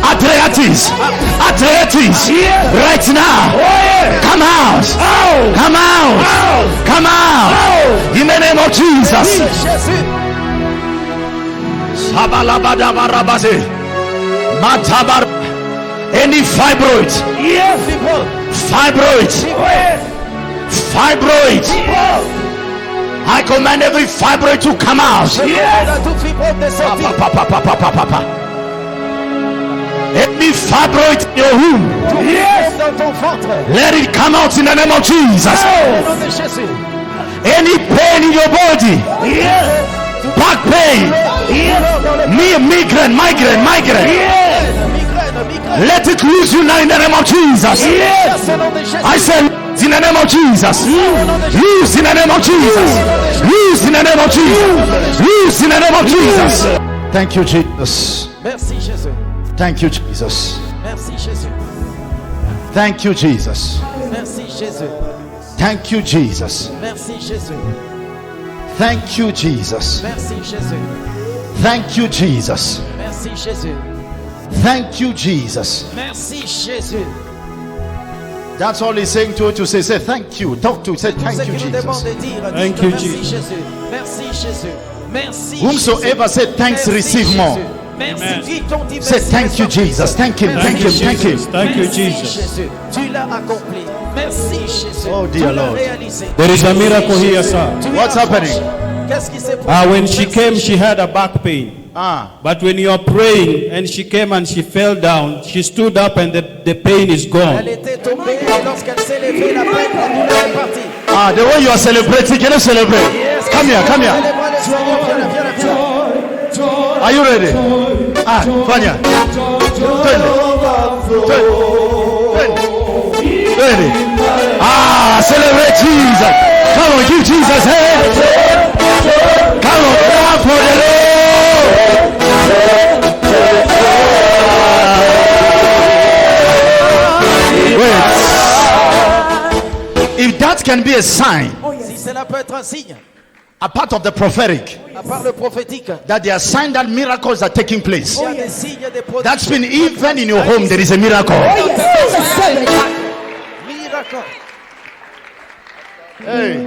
arthritis, arthritis, right now, come out, come out, come out, in the name of Jesus. Matabar. Any fibroid. Fibroid. Fibroid. I command every fibroid to come out. Any fibroid in your womb, let it come out in the name of Jesus. Any pain in your body, back pain, migraine, let it loose you now in the name of Jesus. I said, in the name of Jesus, loose in the name of Jesus, loose in the name of Jesus, loose in the name of Jesus. Thank you, Jesus. Merci Jésus. Thank you, Jesus. Merci Jésus. Thank you, Jesus. Merci Jésus. Thank you, Jesus. Merci Jésus. Thank you, Jesus. Merci Jésus. Thank you, Jesus. Merci Jésus. Thank you, Jesus. Merci Jésus. That's all he's saying to you to say thank you. Talk to, say Tout ce thank you, qu'il nous demande Jesus. de dire, Thank dites you, merci Jesus. Jésus. Merci Jésus. Merci Whomsoever Jésus. said thanks, Merci receive Jésus. more. Merci. Quittons diverses Say thank you, Jesus. Thank him, thank him, thank him. Thank you, Merci Jesus. Jésus. Tu l'as accompli. Merci Jésus. Oh, tu dear l'as Lord. réalisé. There is a Merci, miracle here, Jésus. sir. Tu What's as happening? franchi. Qu'est-ce qui s'est produit? When she Merci, came, she Jésus. had a back pain. But when you are praying and she came and she fell down, she stood up and the pain is Elle gone. était tombée et lorsqu'elle s'est levée, la peine, la douleur est partie. The way you are celebrating, can you celebrate? Come here, come here. Célébrons le Seigneur. Viens là, viens là, viens là. Are you ready? Fanya. Ready. Celebrate Jesus. Come on, give Jesus hand. Come on, clap for the Lord. Wait. If that can be a sign, Si cela peut être un signe, a part of the prophetic, à part le prophétique, that there are signs that miracles are taking place. il y a des signes, des prodiges. That's been even in your home, there is a miracle. Miracle. Hey.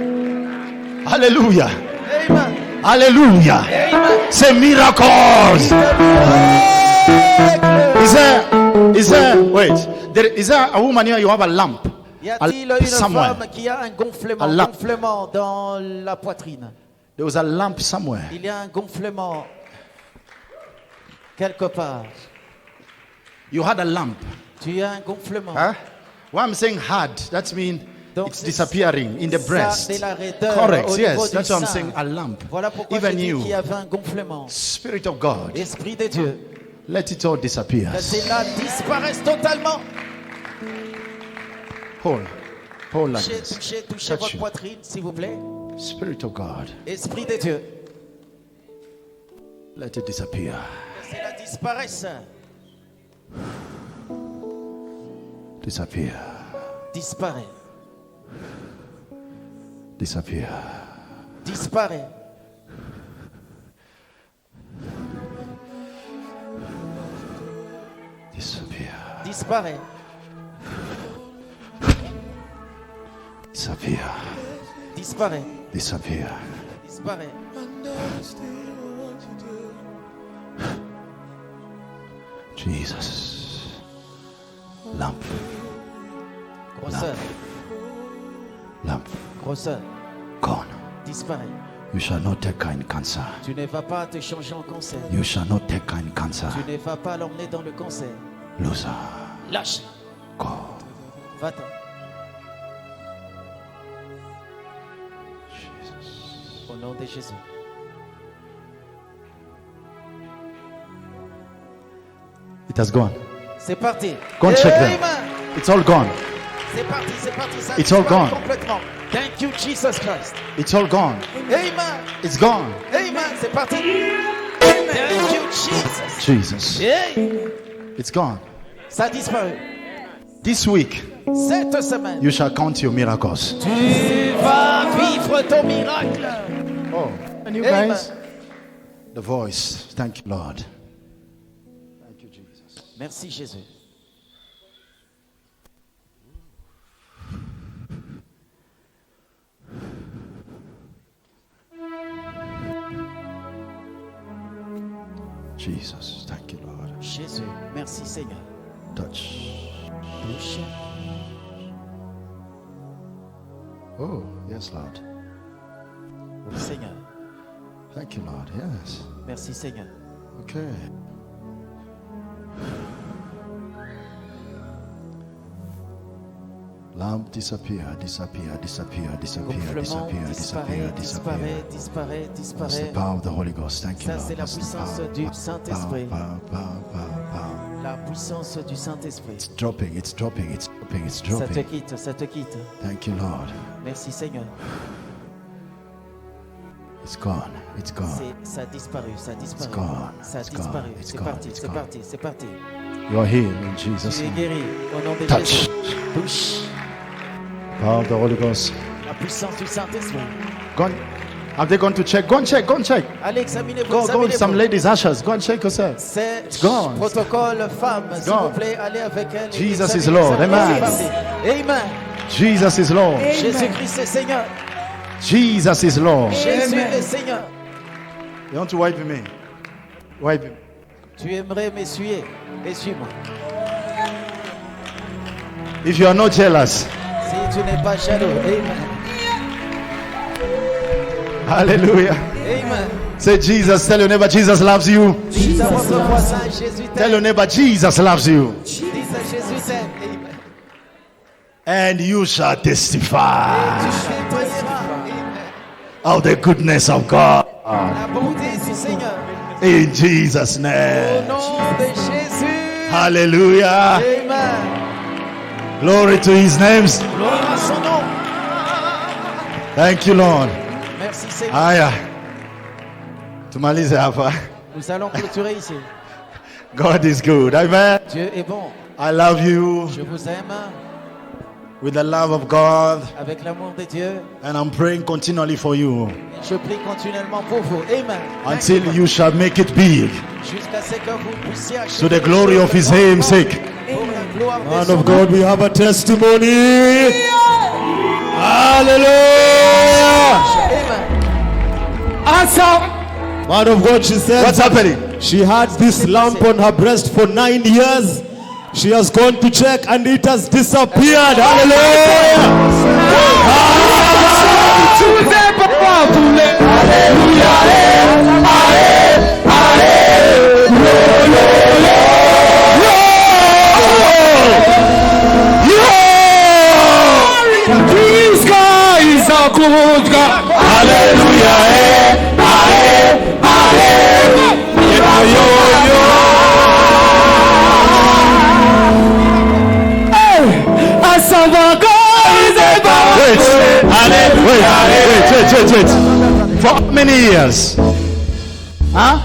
Hallelujah. Amen. Hallelujah. Say miracles. Is there a woman here, you have a lamp? Y a-t-il une somewhere. femme qui a un A lamp. gonflement dans la poitrine? There was a lamp somewhere. Il y a un gonflement quelque part. You had a lamp. Tu as un gonflement. Huh? What I'm saying had, that means Donc, it's disappearing in the ça, breast. c'est la raideur Correct, au niveau yes. du That's what I'm sein. saying, a lamp. Voilà pourquoi Even je dis you, qu'il y avait un gonflement. Spirit of God, Esprit de Dieu, let it all disappear. que cela disparaisse totalement. Hold like this. Touchez Touch votre you. poitrine, s'il vous plaît. Spirit of God, Esprit de Dieu, let it disappear. que cela disparaisse. Disappear. Disparaît. Disappear. Disparaît. Disappear. Disparaît. Disappear. Disparaît. Disappear. Disparaît. Jesus. Lamp. Grosseur. Lamp. Grosseur. Gone. Disparaît. You shall not take her in cancer. Tu ne vas pas te changer en cancer. You shall not take her in cancer. Tu ne vas pas l'emmener dans le cancer. Lose her. Lâche. Go. Va-t'en. Au nom de Jésus. It has gone. C'est parti. Go and check them. Amen. It's all gone. C'est parti, c'est parti. Ça It's all disparaît gone. complètement. Thank you, Jesus Christ. It's all gone. Amen. It's gone. Amen. C'est parti. Thank you, Jesus. Jesus. Hey. It's gone. Ça a disparu. This week, Cette semaine, you shall count your miracles. tu vas vivre ton miracle. Oh, and you Amen. guys, the voice. Thank you, Lord. Thank you, Jesus. Merci, Jésus. Jesus. Thank you, Lord. Jésus, merci Seigneur. Touch. Touche. Oh, yes, Lord. Oui, Seigneur. Thank you, Lord. Yes. Merci Seigneur. Okay. Lamp disappear, disappear, disappear, disappear, Gonflement disappear, disappear, disparaît, disappear. disparaît, That's the disparaît. power of the Holy Ghost. Thank you, Ça, Lord. c'est la That's the puissance power, du power, Saint-Esprit. power, power, power, power. La puissance du Saint-Esprit. It's dropping, it's dropping, it's dropping, it's Ça te dropping. quitte, ça te quitte. Thank you, Lord. Merci Seigneur. It's gone, it's gone. Ça a disparu, ça a disparu. gone, Ça a it's disparu. gone, it's C'est gone, parti, it's c'est gone. parti, c'est parti. You're healed in Jesus' Tu es name. guéri au nom de Touch. Jésus. Touche. Power of the Holy Ghost. La puissance du Saint-Esprit. Go on. Have they gone to check? Go and check, go and check. Allez, examinez-vous, Go with some examinez-vous. ladies' ushers. Go and check yourself. C'est It's gone. protocole femme. S'il gone. vous plaît, allez avec elle. et Jesus is examinez Lord. ça. Amen. C'est parti. Amen. Jesus is Lord. Jésus-Christ est Seigneur. Jesus is Lord. Jésus est Seigneur. You want to wipe me? Wipe him. Tu aimerais m'essuyer. Essuie-moi. If you are not jealous, Si tu n'es pas jaloux. Amen. hallelujah. Amen. Say Jesus. Tell your neighbor Jesus loves you. Dites à votre voisin, Jésus Tell t'aime. your neighbor Jesus loves you. Dites à Jésus t'aime. Amen. And you shall Tu testify témoigneras. Amen. of the goodness of God. La bonté du Seigneur. In Jesus' Au name. nom de Jésus. Hallelujah. Amen. Glory to his names. Gloire à son nom. Thank you, Lord. Merci Seigneur. Aya. Tumalize hapa. Nous allons clôturer ici. God is good. Amen. Dieu est bon. I love you Je vous aime with the love of God. avec l'amour de Dieu. And I'm praying continually for you Je prie continuellement pour vous. Amen. until you shall make it big Jusqu'à ce que vous puissiez to the glory of his name's sake. Pour la gloire de Man son of nom. God, we have a testimony. Hallelujah. Amen. Man of God, she said What's happening? she had this lump on her breast for 9 years. She has gone to check and it has disappeared. Hallelujah. This guy is a good God. Hallelujah. Wait. For how many years? Huh?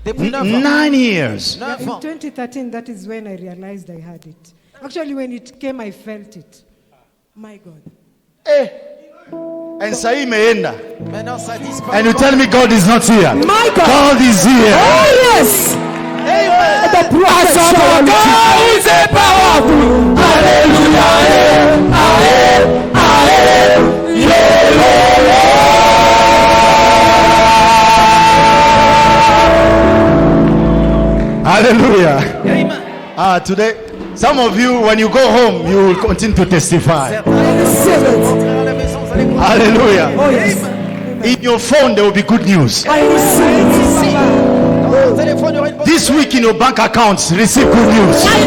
Depuis 9 ans. 9 years. 9 In ans. 2013, that is when I realized I had it. Actually, when it came, I felt it. My God. And sahi imeenda. Maintenant, ça disparaît. And you tell me God is not here. My God. God is here. Oh, yes. Amen. The prophet shall God is a powerful. Hallelujah. Amen. Today, some of you, when you go home, you will continue to testify. Certains vont rentrer à la maison, vous allez voir. Hallelujah. Oh, yes. In your phone, there will be good news. I receive Ici, it. dans ton téléphone, il y aura une bonne This week in your bank accounts, receive good news. compte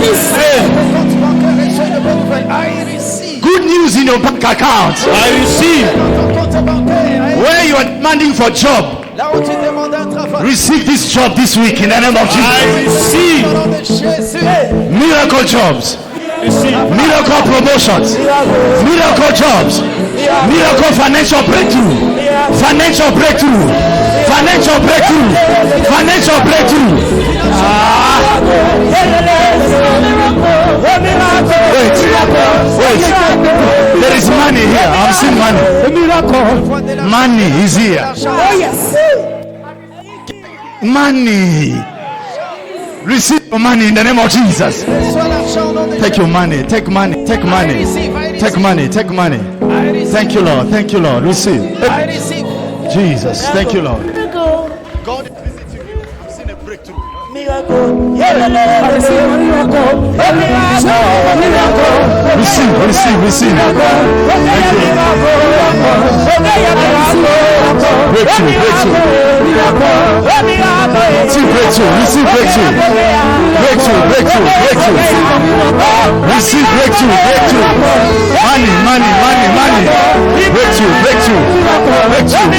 bancaire reçoit une bonne nouvelle. I receive. Good news in your bank account. I receive. Dans ton compte bancaire, Where you are demanding for job, là où tu demandes un travail. receive this job this week in the name of Jesus. Au nom de Jésus. Miracle jobs. Miracle promotions. Miracle jobs. Miracle financial breakthrough. Financial breakthrough. Financial breakthrough. Financial breakthrough. Wait. There is money here. I'm seeing money. Money is here. Oh, yes. Money. Receive your money in the name of Jesus. Reçois l'argent au nom de Take your money. Take money. Take money. Take money. Take money. Thank you, Lord. Thank you, Lord. Receive. I receive. Jesus. Thank you, Lord. God is visiting you. I'm seeing a breakthrough. Receive. Breakthrough. Receive breakthrough. Receive breakthrough. Receive breakthrough. Money. Breakthrough.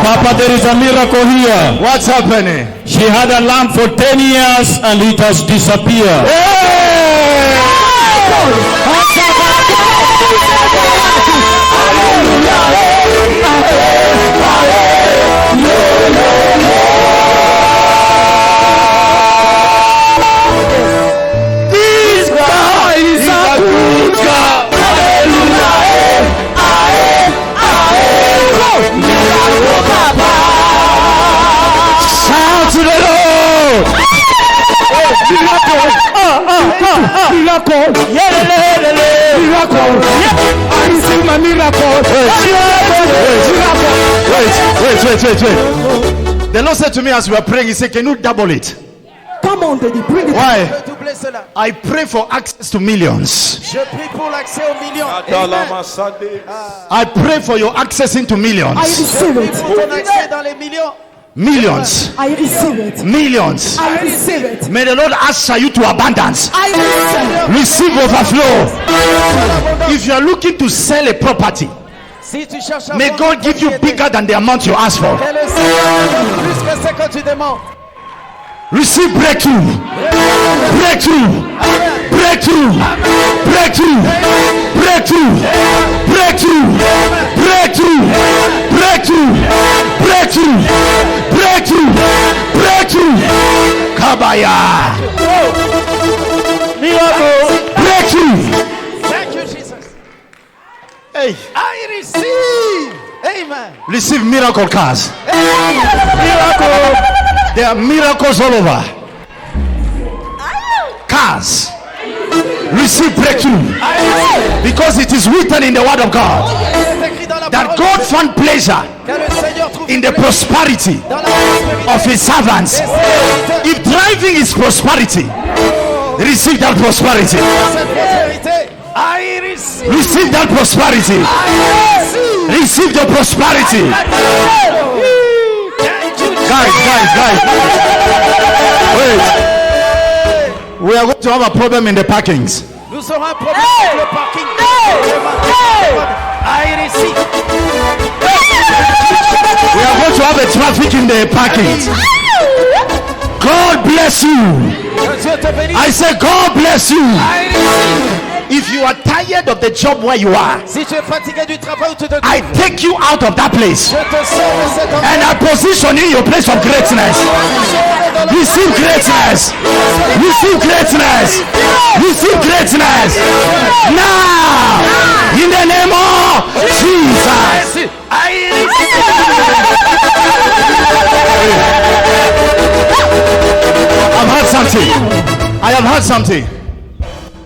Papa, there is a miracle here. What's happening? She had a lamp for 10 years and it has disappeared. This guy is a good God. Shout to the Lord. Miracle. I receive my miracle. Wait. The Lord said to me as we were praying, he said, can you double it? Come on, Daddy, bring it. Why? Doubler cela. I pray for access to millions. Je prie pour l'accès aux millions. Amen. I pray for your access into I millions. receive it. Pour ton accès dans les millions. Millions. I receive it. Millions. I receive it. May the Lord usher you to abundance. I receive it. Receive overflow. If you are looking to sell a property, Si tu cherches à may vendre God une give you propriété, bigger than the amount you ask for. que le Seigneur te donne plus que ce que tu demandes. Receive breakthrough. Breakthrough. Breakthrough. Breakthrough. Breakthrough. Breakthrough. Breakthrough. Breakthrough. Breakthrough. Breakthrough. Breakthrough. Kabaya. Breakthrough. Thank you, Jesus. Hey. I receive. Amen. Receive miracle cars. Miracle. There are miracles all over. Cars. Receive breakthrough. Because it is written in the word of God that God found pleasure in the prosperity of his servants. If driving is prosperity, receive that prosperity. I receive. Receive that prosperity. Receive the prosperity. Guys. Wait. We are going to have a problem in the parkings. Nous aurons un problème avec le parking. I receive. We are going traffic in the parking. God bless you. Que Dieu te bénisse. I say God bless you. I receive. If you are tired of the job where you are, Si tu es fatigué du travail où tu te trouves, I take you out of that place je te sors de cet endroit. and I position you in your place of greatness. Receive greatness. Receive greatness. Receive greatness. Now, in the name of Jesus. I've heard something. I have heard something.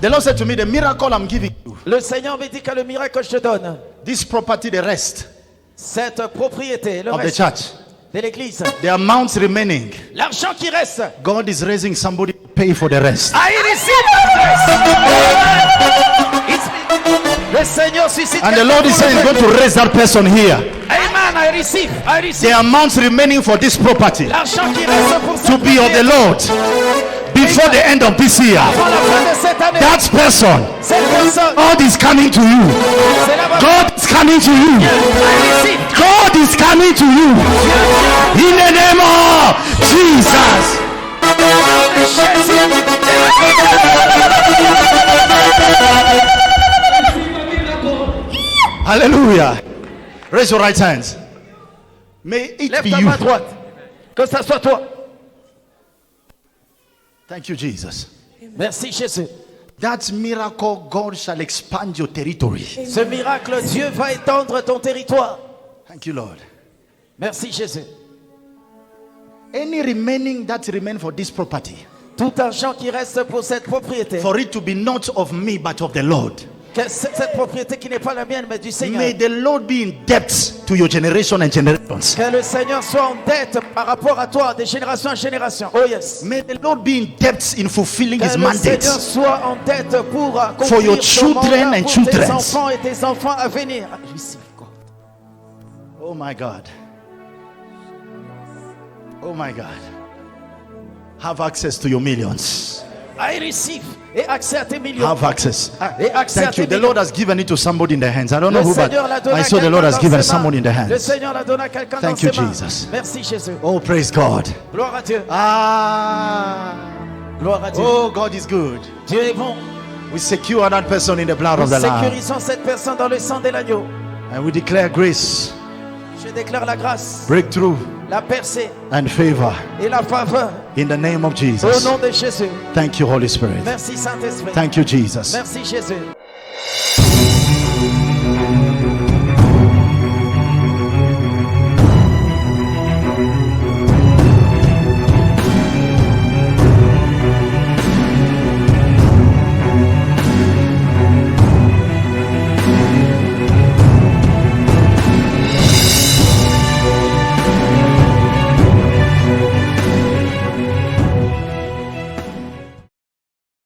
The Lord said to me, the miracle I'm giving you, Le Seigneur me dit que le miracle que je te donne, this property, the rest cette propriété, le of the reste church, de l'église, the amounts remaining, l'argent qui reste, God is raising somebody to pay for the rest. I receive the rest. Le Seigneur suscite. And the Lord is saying, he's going to raise that person here. Amen, I receive. I receive. The amounts remaining for this property L'argent qui reste pour to be of the Lord before the end of this year. Avant la fin de cette année, That person, cette personne, God is coming to you. c'est la bonne. God is coming to you. I receive. God is coming to you. In the name of Jesus. Hallelujah. Raise your right hands. May it Lève be ta you. main droite. Que ça soit toi. Thank you, Jesus. Merci Jésus. That miracle, God shall expand your territory. Ce miracle, Dieu va étendre ton territoire. Thank you, Lord. Merci Jésus. Any remaining that remain for this property, Tout argent qui reste pour cette propriété, for it to be not of me but of the Lord. que cette propriété qui n'est pas la mienne mais du Seigneur. May the Lord be in debt to your generation and generations. Que le Seigneur soit en dette par rapport à toi, de génération en génération. Oh yes. May the Lord be in debt in fulfilling Que his le Seigneur mandate. soit en dette pour For accomplir your son children mandat and pour children. tes enfants et tes enfants à venir. Receive, God. Oh my God. Oh my God. Have access to your millions. I receive et accès à tes millions. Have access. Et accès à Thank tes you. The millions. Lord has given it to somebody in the hands. I don't know Le who, but Seigneur l'a donné I à saw the quelqu'un Lord has dans given ses mains. someone in the Le hands. Seigneur l'a donné à quelqu'un dans Thank you, ses mains. Jesus. Merci Jésus. Oh, praise God. Gloire à Dieu. Ah. Gloire à Dieu. Oh, God is good. Dieu est bon. We secure that person in the blood Nous of the Lamb. sécurisons cette personne dans le sang de l'agneau. And we declare grace, Je déclare la grâce, breakthrough, la percée and favor et la faveur in the name of au Jesus. nom de Jésus. Thank you, Holy Spirit. Merci Saint-Esprit. Thank you, Jesus. Merci Jésus.